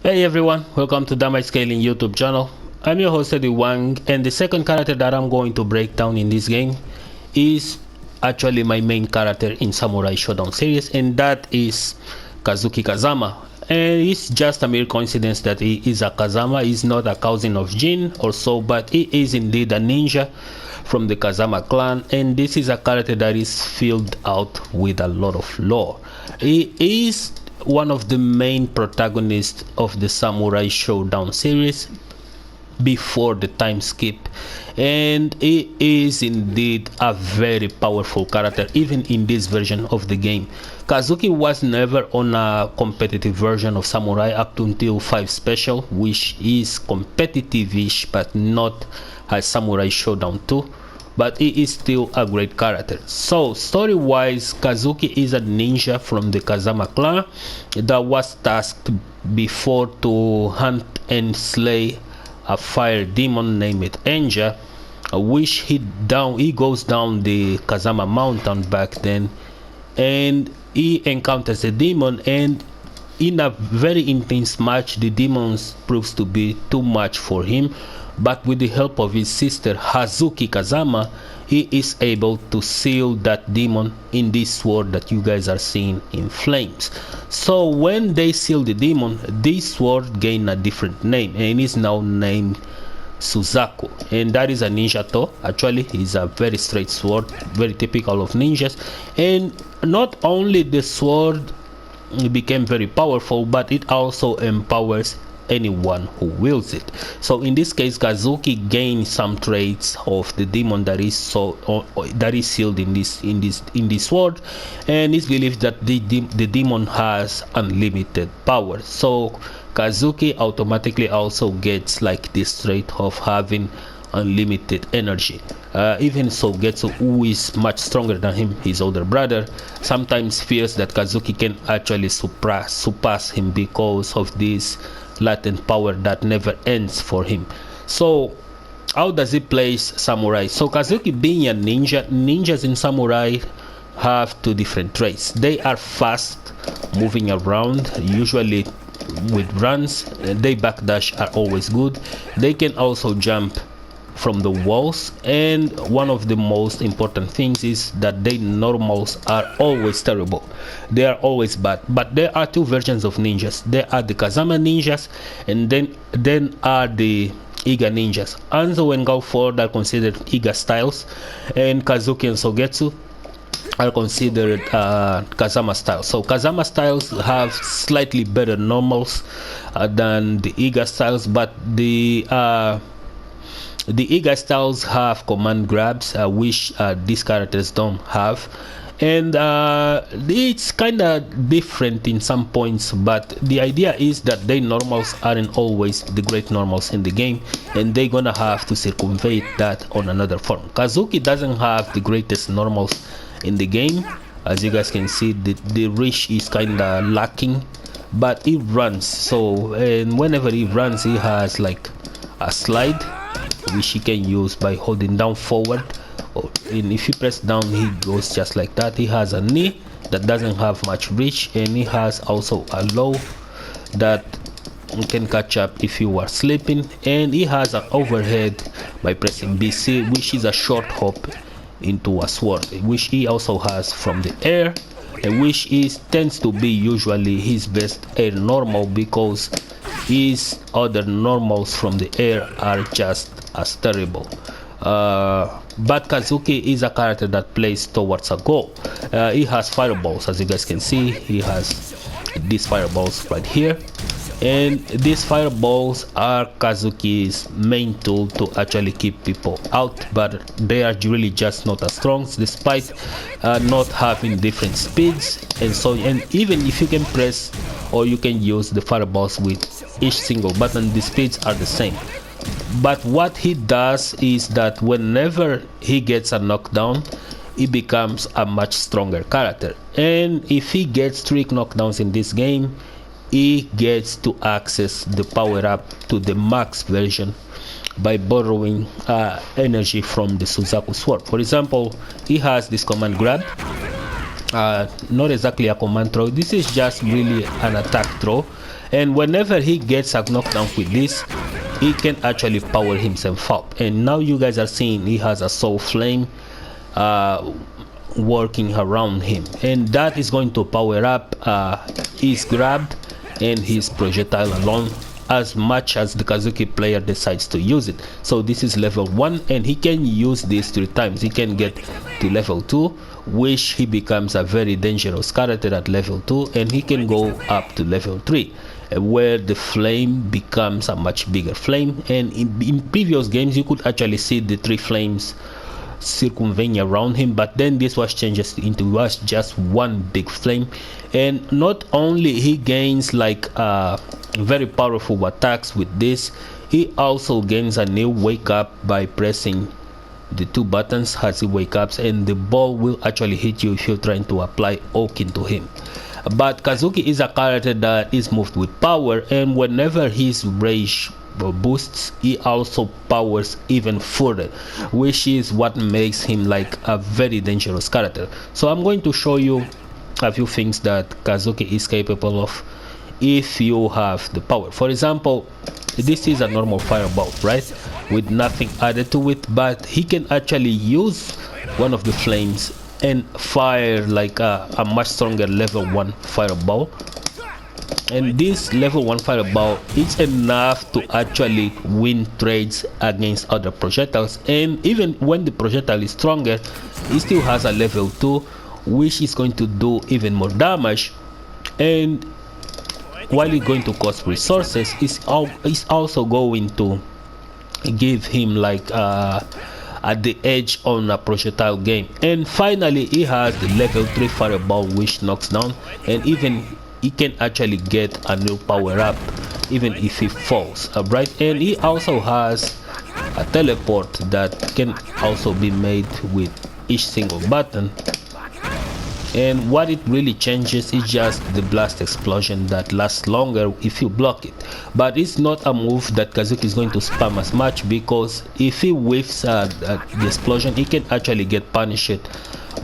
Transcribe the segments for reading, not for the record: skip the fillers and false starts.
Hey everyone, welcome to Damage Scaling YouTube channel. I'm your host Eddie Wang, and the second character that I'm going to break down in this game is actually my main character in Samurai Shodown series, and that is Kazuki Kazama. And it's just a mere coincidence that he is a Kazama. He's not a cousin of Jin or so, but he is indeed a ninja from the Kazama clan, and this is a character that is filled out with a lot of lore. He is one of the main protagonists of the Samurai Shodown series before the time skip, and he is indeed a very powerful character even in this version of the game. Kazuki was never on a competitive version of Samurai up until 5 Special, which is competitive-ish but not as Samurai Shodown 2, but he is still a great character. So story-wise, Kazuki is a ninja from the Kazama clan that was tasked before to hunt and slay a fire demon named Enja, which he goes down the Kazama mountain back then, and he encounters the demon, and in a very intense match the demon proves to be too much for him. But with the help of his sister Kazuki Kazama, he is able to seal that demon in this sword that you guys are seeing in flames. So when they seal the demon, this sword gained a different name and is now named Suzaku, and that is a ninja toe. Actually, it's a very straight sword, very typical of ninjas. And not only the sword became very powerful, but it also empowers anyone who wields it. So in this case, Kazuki gains some traits of the demon that is sealed in this sword, and it's believed that the demon has unlimited power. So Kazuki automatically also gets like this trait of having unlimited energy. Even so, Getsu, who is much stronger than him, his older brother, sometimes fears that Kazuki can actually surpass him because of this latent power that never ends for him. So how does he place samurai? So Kazuki, being a ninja, ninjas in samurai have two different traits. They are fast moving around, usually with runs. They backdash are always good. They can also jump from the walls, and one of the most important things is that their normals are always terrible. They are always bad. But there are two versions of ninjas. There are the Kazama ninjas, and then are the Iga ninjas. Anzo and Gaoford are considered Iga styles, and Kazuki and Sogetsu are considered Kazama styles. So Kazama styles have slightly better normals than the Iga styles, but the Iga styles have command grabs, which these characters don't have, and it's kind of different in some points, but the idea is that their normals aren't always the great normals in the game, and they're gonna have to circumvent that on another form. Kazuki doesn't have the greatest normals in the game. As you guys can see, the reach is kind of lacking, but he runs. So, and whenever he runs, he has like a slide, which he can use by holding down forward, and if you press down, he goes just like that. He has a knee that doesn't have much reach, and he has also a low that can catch up if you are sleeping, and he has an overhead by pressing BC, which is a short hop into a sword, which he also has from the air, and which tends to be usually his best air normal, because his other normals from the air are just as terrible. But Kazuki is a character that plays towards a goal. He has fireballs, as you guys can see. He has these fireballs right here, and these fireballs are Kazuki's main tool to actually keep people out, but they are really just not as strong, despite not having different speeds. And even if you can press or you can use the fireballs with each single button, the speeds are the same. But what he does is that whenever he gets a knockdown, he becomes a much stronger character, and if he gets 3 knockdowns in this game, he gets to access the power up to the max version by borrowing energy from the Suzaku sword. For example, he has this command grab, not exactly a command throw, this is just really an attack throw, and whenever he gets a knockdown with this, he can actually power himself up. And now you guys are seeing he has a soul flame working around him, and that is going to power up his grab and his projectile alone, as much as the Kazuki player decides to use it. So this is level 1, and he can use this 3 times. He can get to level 2, which he becomes a very dangerous character at level 2, and he can go up to level 3, where the flame becomes a much bigger flame. And in previous games you could actually see the 3 flames circumventing around him, but then this was changed into just one big flame. And not only he gains like very powerful attacks with this, he also gains a new wake up by pressing the 2 buttons as he wakes up, and the ball will actually hit you if you're trying to apply Okin to him. But Kazuki is a character that is moved with power, and whenever his rage boosts, he also powers even further, which is what makes him like a very dangerous character. So I'm going to show you a few things that Kazuki is capable of if you have the power. For example, this is a normal fireball, right, with nothing added to it, but he can actually use one of the flames and fire like a much stronger level 1 fireball. And this level 1 fireball is enough to actually win trades against other projectiles, and even when the projectile is stronger, it still has a level 2, which is going to do even more damage. And while it's going to cost resources, it's also going to give him like at the edge on a projectile game. And finally, he has the level 3 fireball, which knocks down, and even he can actually get a new power up even if he falls, right? And he also has a teleport that can also be made with each single button, and what it really changes is just the blast explosion that lasts longer if you block it. But it's not a move that Kazuki is going to spam as much, because if he whiffs the explosion, he can actually get punished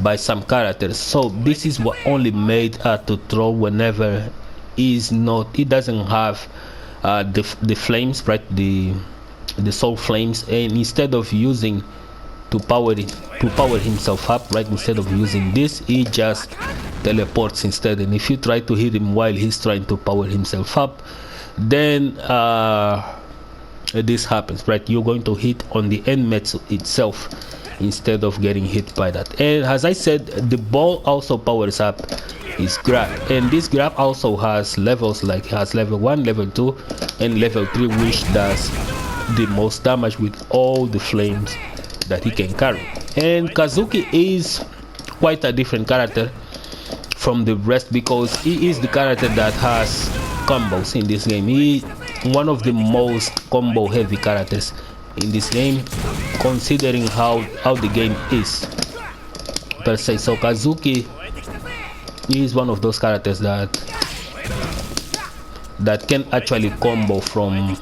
by some characters. So this is what only made to throw whenever he doesn't have the flames, right, the soul flames, and instead of using to power himself up, right, instead of using this, he just teleports instead. And if you try to hit him while he's trying to power himself up, then this happens, right? You're going to hit on the endmates itself instead of getting hit by that. And as I said, the ball also powers up his grab, and this grab also has levels, like it has level 1, level 2, and level 3, which does the most damage with all the flames that he can carry. And Kazuki is quite a different character from the rest, because he is the character that has combos in this game. He one of the most combo heavy characters in this game, considering how the game is per se. So Kazuki is one of those characters that can actually combo from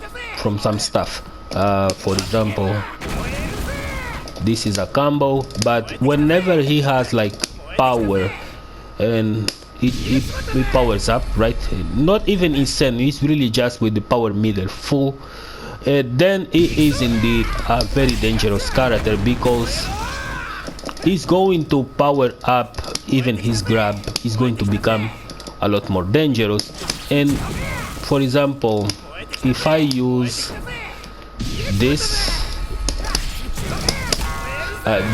some stuff. For example, this is a combo, but whenever he has like power and he powers up, right, not even insane, it's really just with the power meter full, then he is indeed a very dangerous character, because he's going to power up even his grab is going to become a lot more dangerous. And for example, if I use this,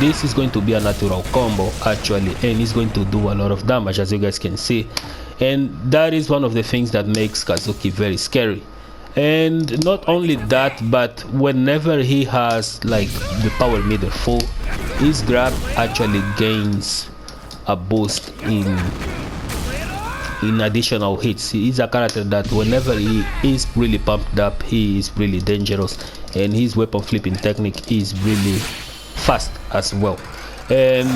this is going to be a natural combo actually, and it's going to do a lot of damage, as you guys can see. And that is one of the things that makes Kazuki very scary. And not only that, but whenever he has like the power meter full, his grab actually gains a boost in additional hits. He's a character that whenever he is really pumped up, he is really dangerous, and his weapon flipping technique is really fast as well. And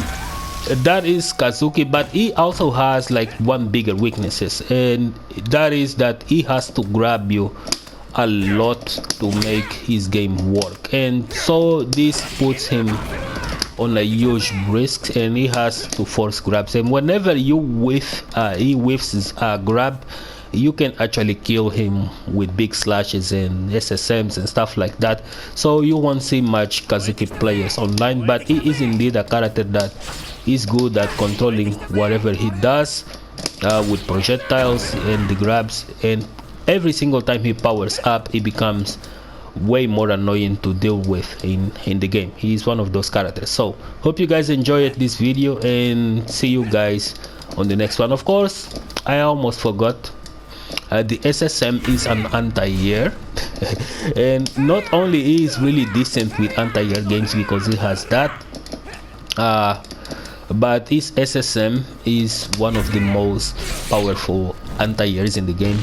that is Kazuki, but he also has like one bigger weaknesses, and that is that he has to grab you a lot to make his game work, and so this puts him on a huge risk, and he has to force grabs. And whenever you whiff, he whiffs his grab, you can actually kill him with big slashes and SSMs and stuff like that. So you won't see much Kazuki players online, but he is indeed a character that is good at controlling whatever he does with projectiles and the grabs, and every single time he powers up, he becomes way more annoying to deal with in the game. He is one of those characters. So hope you guys enjoyed this video, and see you guys on the next one. Of course, I almost forgot, the SSM is an anti-air and not only he is really decent with anti-air games because he has that, but his SSM is one of the most powerful anti-airs in the game.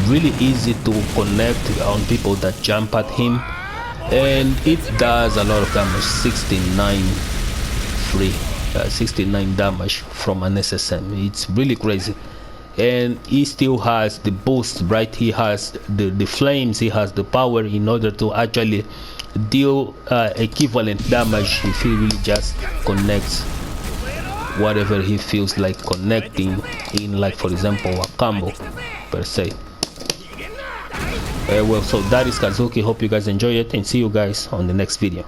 Really easy to connect on people that jump at him, and it does a lot of damage. 69 damage from an SSM. It's really crazy. And he still has the boost, right? He has the flames, he has the power in order to actually deal equivalent damage if he really just connects whatever he feels like connecting in, like for example a combo per se. Well, so that is Kazuki. Hope you guys enjoy it, and see you guys on the next video.